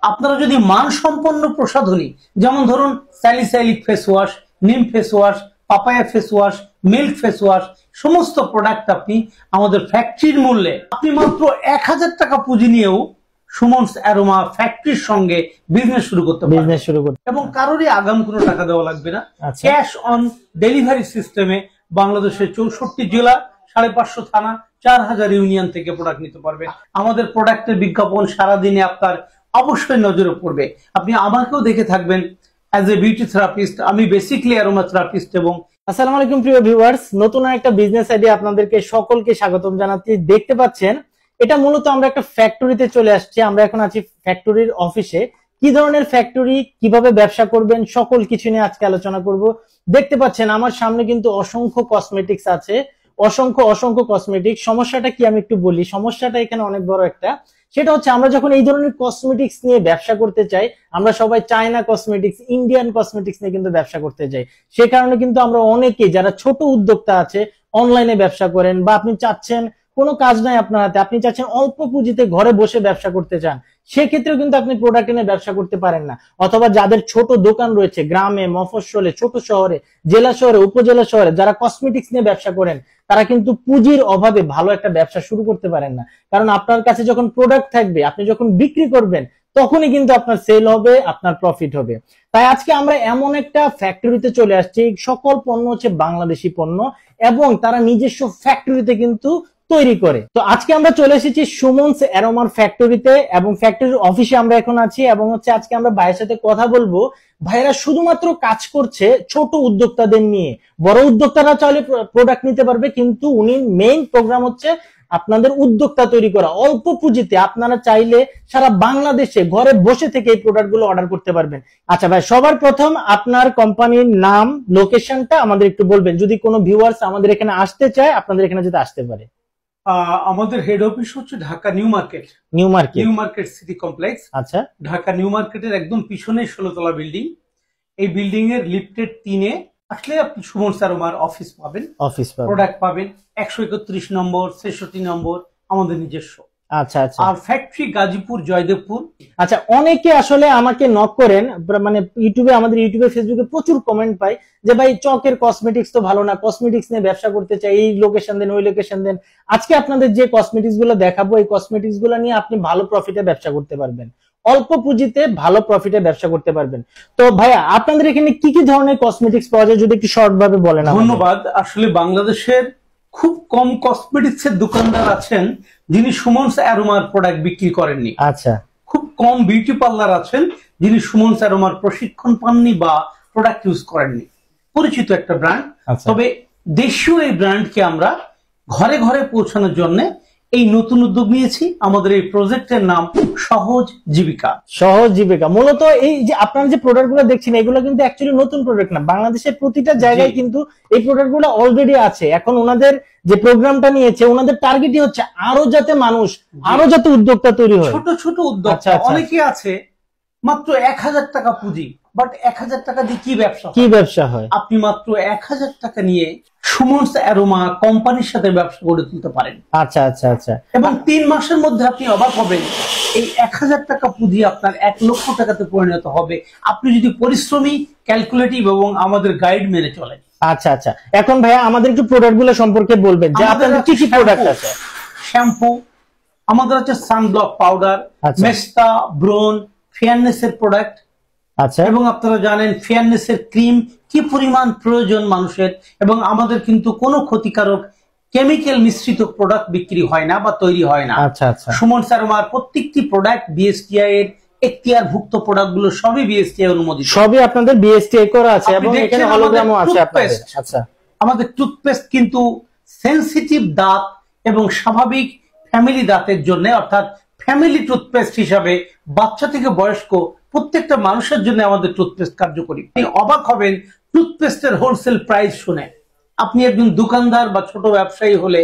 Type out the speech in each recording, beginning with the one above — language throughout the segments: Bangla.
আপনারা যদি মানসম্পন্ন প্রসাধনী যেমন ধরুন স্যালিসাইলিক ফেস ওয়াশ, নিম face wash, papaya face wash, milk face wash, সমস্ত প্রোডাক্ট আপনি আমাদের ফ্যাক্টরির মূল্যে আপনি মাত্র 1000 টাকা পুঁজি নিয়েও সুমনস অ্যারোমা ফ্যাক্টরির সঙ্গে বিজনেস শুরু করতে পারবেন এবং কারোরই আগাম কোনো টাকা দেওয়া লাগবে না। ক্যাশ অন ডেলিভারি সিস্টেমে বাংলাদেশের 64 জেলা, 550 থানা, 4000 ইউনিয়ন থেকে প্রোডাক্ট নিতে পারবেন। আমাদের প্রোডাক্টের বিজ্ঞাপন সারাদিনে আপনার অবশ্যই নজরে পড়বে। আপনি আমাকেও দেখে থাকবেন অ্যাজ এ বিউটি থেরাপিস্ট। আমি বেসিক্যালি অ্যারোমা থেরাপিস্ট। এবং আসসালামু আলাইকুম প্রিয় ভিউয়ার্স, নতুন একটা বিজনেস আইডিয়া আপনাদেরকে সকলকে স্বাগতম জানাচ্ছি। দেখতে পাচ্ছেন এটা মূলত আমরা একটা ফ্যাক্টরিতে চলে আসছি। আমরা এখন আছি ফ্যাক্টরির অফিসে। কি ধরনের ফ্যাক্টরি, কিভাবে ব্যবসা করবেন, সকল কিছু নিয়ে আজকে আলোচনা করব। দেখতে পাচ্ছেন আমার সামনে কিন্তু অসংখ্য কসমেটিক্স আছে, অসংখ্য কসমেটিক্স। সমস্যাটা কি আমি একটু বলি। সমস্যাটা এখানে অনেক বড় একটা, সেটা হচ্ছে আমরা যখন এই ধরনের কসমেটিক্স নিয়ে ব্যবসা করতে চাই, আমরা সবাই চায়না কসমেটিক্স, ইন্ডিয়ান কসমেটিক্স নিয়ে কিন্তু ব্যবসা করতে চাই। সে কারণে কিন্তু আমরা অনেকেই যারা ছোট উদ্যোক্তা আছে, অনলাইনে ব্যবসা করেন, বা আপনি চাচ্ছেন কোনো কাজ নাই আপনার হাতে, আপনি চাচ্ছেন অল্প পুঁজিতে ঘরে বসে ব্যবসা করতে চান, সেক্ষেত্রেও কিন্তু আপনি প্রোডাক্ট এনে ব্যবসা করতে পারেন না। অথবা যাদের ছোট দোকান রয়েছে গ্রামে, মফস্বলে, ছোট শহরে, জেলা শহরে, উপজেলা শহরে, যারা কসমেটিক্স নিয়ে ব্যবসা করেন, তারা কিন্তু পুঁজির অভাবে ভালো একটা ব্যবসা শুরু করতে পারেন না। কারণ আপনার কাছে যখন প্রোডাক্ট থাকবে, আপনি যখন বিক্রি করবেন, তখনই কিন্তু আপনার সেল হবে, আপনার প্রফিট হবে। তাই আজকে আমরা এমন একটা ফ্যাক্টরিতে চলে আসছি, সকল পণ্য হচ্ছে বাংলাদেশি পণ্য এবং তারা নিজস্ব ফ্যাক্টরিতে কিন্তু তৈরি করে। তো আজকে আমরা চলে এসেছি সুমনস অ্যারোমার ফ্যাক্টরিতে এবং ফ্যাক্টরির অফিসে আমরা এখন আছি। এবং হচ্ছে আজকে আমরা ভাইয়ের সাথে কথা বলবো। ভাইরা শুধুমাত্র কাজ করছে ছোট উদ্যোক্তাদের নিয়ে। বড় উদ্যোক্তারা চাইলে প্রোডাক্ট নিতে পারবে, কিন্তু উনি মেইন প্রোগ্রাম হচ্ছে আপনাদের উদ্যোক্তা তৈরি করা। অল্প পুঁজিতে আপনারা চাইলে সারা বাংলাদেশে ঘরে বসে থেকে এই প্রোডাক্ট গুলো অর্ডার করতে পারবেন। আচ্ছা ভাই, সবার প্রথম আপনার কোম্পানির নাম, লোকেশনটা আমাদের একটু বলবেন, যদি কোনো ভিউয়ার্স আমাদের এখানে আসতে চায়, আপনাদের এখানে যদি আসতে পারে। আমাদের হেড অফিস হচ্ছে Dhaka new market city complex. আচ্ছা, ঢাকা নিউ মার্কেটের একদম পিছনে 16 তলা বিল্ডিং। এই বিল্ডিং এর লিফটের 3 আসলে আপনি সুমনস অ্যারোমার অফিস পাবেন, প্রোডাক্ট পাবেন। 131 নম্বর, 66 নম্বর আমাদের নিজস্ব। আচ্ছা আচ্ছা। আর ফ্যাক্টরি গাজীপুর, জয়দেবপুর। আচ্ছা, অনেকে আসলে আমাকে নক করেন, মানে ইউটিউবে, আমাদের ইউটিউবে, ফেসবুকে প্রচুর কমেন্ট পাই যে ভাই চকের কসমেটিক্স তো ভালো না, কসমেটিক্স নিয়ে ব্যবসা করতে চাই, এই লোকেশন দেন, ওই লোকেশন দেন। আজকে আপনাদের যে কসমেটিক্স গুলো দেখাবো, এই কসমেটিক্স গুলো নিয়ে আপনি ভালো প্রফিটে ব্যবসা করতে পারবেন, অল্প পুঁজিতে ভালো প্রফিটে ব্যবসা করতে পারবেন। তো ভাইয়া, আপনাদের এখানে কি কি ধরনের কসমেটিক্স পাওয়া যায় যদি একটু শর্ট ভাবে বলেন। ধন্যবাদ। আসলে বাংলাদেশের খুব কম কসমেটিক্স এর দোকানদার আছেন যিনি সুমনস অ্যারোমার প্রোডাক্ট বিক্রি করেননি। আচ্ছা, খুব কম বিউটি পার্লার আছেন যিনি সুমনস অ্যারোমার প্রশিক্ষণ পাননি বা প্রোডাক্ট ইউজ করেননি। পরিচিত একটা ব্র্যান্ড। তবে দেশীয় এই ব্র্যান্ডকে আমরা ঘরে ঘরে পৌঁছানোর জন্য এই নতুন উদ্যোগ নিয়েছি। আমাদের এই প্রজেক্টের নাম সহজ জীবিকা। মূলত এই যে আপনারা যে প্রোডাক্ট গুলো দেখছেন, এগুলো কিন্তু অ্যাকচুয়ালি নতুন প্রোডাক্ট না। বাংলাদেশের প্রতিটা জায়গায় কিন্তু এই প্রোডাক্ট গুলো অলরেডি আছে। এখন ওনাদের যে প্রোগ্রামটা নিয়েছে, ওনাদের টার্গেটই হচ্ছে আরো যাতে মানুষ, আরো যাতে উদ্যোক্তা তৈরি হয়, ছোট ছোট উদ্যোক্তা। অনেকে আছে মাত্র 1000 টাকা পুঁজি, বাট 1000 টাকা দিয়ে কি ব্যবসা হয়? আপনি মাত্র 1000 টাকা নিয়ে সুমনস অ্যারোমা কোম্পানির সাথে ব্যবসা গড়ে তুলতে পারেন। আচ্ছা আচ্ছা আচ্ছা। এবং 3 মাসের মধ্যে আপনি অবাক হবেন, এই 1000 টাকা পুঁজি আপনার 1 লক্ষ টাকাতে পরিণত হবে, আপনি যদি পরিশ্রমী, ক্যালকুলেটিভ এবং আমাদের গাইড মেনে চলেন। আচ্ছা আচ্ছা। এখন ভাইয়া আমাদের একটু প্রোডাক্ট গুলো সম্পর্কে বলবেন যে আপনাদের কি কি প্রোডাক্ট আছে। শ্যাম্পু আমাদের আছে, সানব্লক পাউডার, মেস্তা, ব্রোন, ফেয়ারনেস এর প্রোডাক্ট। আচ্ছা। এবং আপনারা জানেন ফেয়ারনেস এর ক্রিম কি পরিমাণ প্রয়োজন মানুষের। এবং আমাদের কিন্তু কোনো ক্ষতিকারক কেমিক্যাল মিশ্রিত প্রোডাক্ট বিক্রি হয় না বা তৈরি হয় না। আচ্ছা আচ্ছা। সুমনস অ্যারোমার প্রত্যেকটি প্রোডাক্ট বিএসটিআই এর এখতিয়ারভুক্ত প্রোডাক্ট গুলো সবই বিএসটিআই অনুমোদিত, সবই আপনাদের বিএসটিআই করা আছে এবং এখানে হলোগ্রামও আছে আপনাদের। আচ্ছা, আমাদের টুথপেস্ট কিন্তু সেনসিটিভ দাঁত এবং স্বাভাবিক ফ্যামিলি দাঁতের জন্য, অর্থাৎ ফ্যামিলি টুথপেস্ট হিসাবে বাচ্চা থেকে বয়স্ক প্রত্যেকটা মানুষের জন্য আমাদের টুথপেস্ট কার্যকরী। আপনি অবাক হবেন টুথপেস্টের হোলসেল প্রাইস শুনে। আপনি একজন দোকানদার বা ছোট ব্যবসায়ী হলে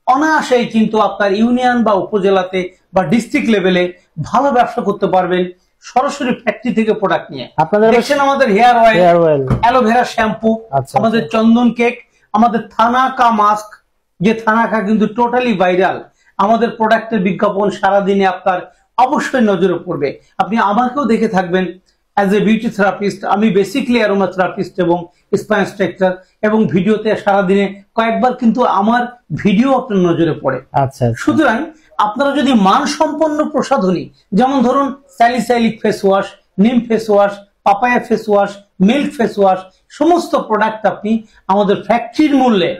অনায়াসেই কিন্তু আপনার ইউনিয়ন বা উপজেলাতে বা ডিস্ট্রিক্ট লেভেলে ভালো ব্যবসা করতে পারবেন সরাসরি ফ্যাক্টরি থেকে প্রোডাক্ট নিয়ে। আপনারা দেখছেন আমাদের হেয়ার অয়েল, অ্যালোভেরা শ্যাম্পু, আমাদের চন্দন কেক, আমাদের থানাকা মাস্ক, যে থানাকা কিন্তু টোটালি ভাইরাল। আমাদের প্রোডাক্টের বিজ্ঞাপন সারাদিনে আপনার অবশ্যই নজরে পড়বে। আপনি আমাকেও দেখে থাকবেন অ্যাজ এ বিউটি থেরাপিস্ট। আমি বেসিকলি অ্যারোমা থেরাপিস্ট এবং স্পা ইন্সট্রাক্টর, এবং ভিডিওতে সারাদিনে কয়েকবার কিন্তু আমার ভিডিও আপনার নজরে পড়ে। আচ্ছা, সুতরাং আপনারা যদি মানসম্পন্ন প্রসাধনী, যেমন ধরুন স্যালিসাইলিক ফেস ওয়াশ, নিম face wash, papaya face wash, milk face wash, সমস্ত প্রোডাক্ট আপনি আমাদের ফ্যাক্টরির মূল্যে,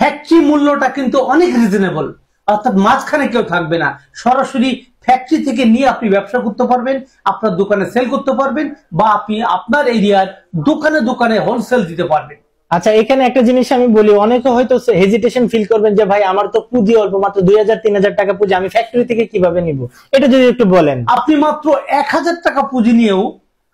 ফ্যাক্টরি মূল্যটা কিন্তু অনেক রিজনেবল, অর্থাৎ মাঝখানে কেউ থাকবে না, সরাসরি ফ্যাক্টরি থেকে নিয়ে আপনি ব্যবসা করতে পারবেন, আপনার দোকানে সেল করতে পারবেন, বা আপনি আপনার এরিয়ার দোকানে দোকানে হোলসেল দিতে পারবেন। আচ্ছা, এখানে একটা জিনিস আমি বলি, অনেকে হয়তো হেজিটেশন ফিল করবেন যে ভাই আমার তো পুঁজি অল্প, মাত্র 2000-3000 টাকা পুঁজি, আমি ফ্যাক্টরি থেকে কিভাবে নিব, এটা যদি একটু বলেন। আপনি মাত্র 1000 টাকা পুঁজি নিয়েও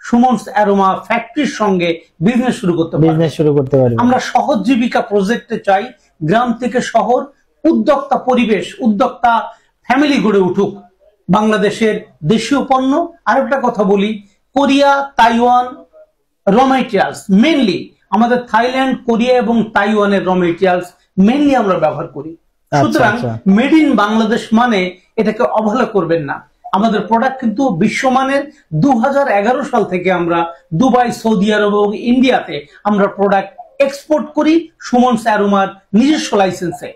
সুমনস অ্যারোমা ফ্যাক্টরির সঙ্গে বিজনেস শুরু করতে পারবেন। আমরা সহজ জীবিকা প্রজেক্টে চাই গ্রাম থেকে শহর, উদ্যোক্তা পরিবেশ, উদ্যোক্তা ফ্যামিলি গড়ে উঠুক, বাংলাদেশের দেশীয় পণ্য। আরেকটা কথা বলি, Korea, Taiwan raw materials, mainly আমাদের থাইল্যান্ড, কোরিয়া এবং তাইওয়ানের র মেটেরিয়ালস মেনলি আমরা ব্যবহার করি। সুতরাং মেড ইন বাংলাদেশ মানে এটাকে অবহেলা করবেন না। আমাদের প্রোডাক্ট কিন্তু বিশ্বমানের। 2011 সাল থেকে আমরা দুবাই, সৌদি আরব এবং ইন্ডিয়াতে আমরা প্রোডাক্ট এক্সপোর্ট করি সুমনস অ্যারোমার নিজস্ব লাইসেন্সে।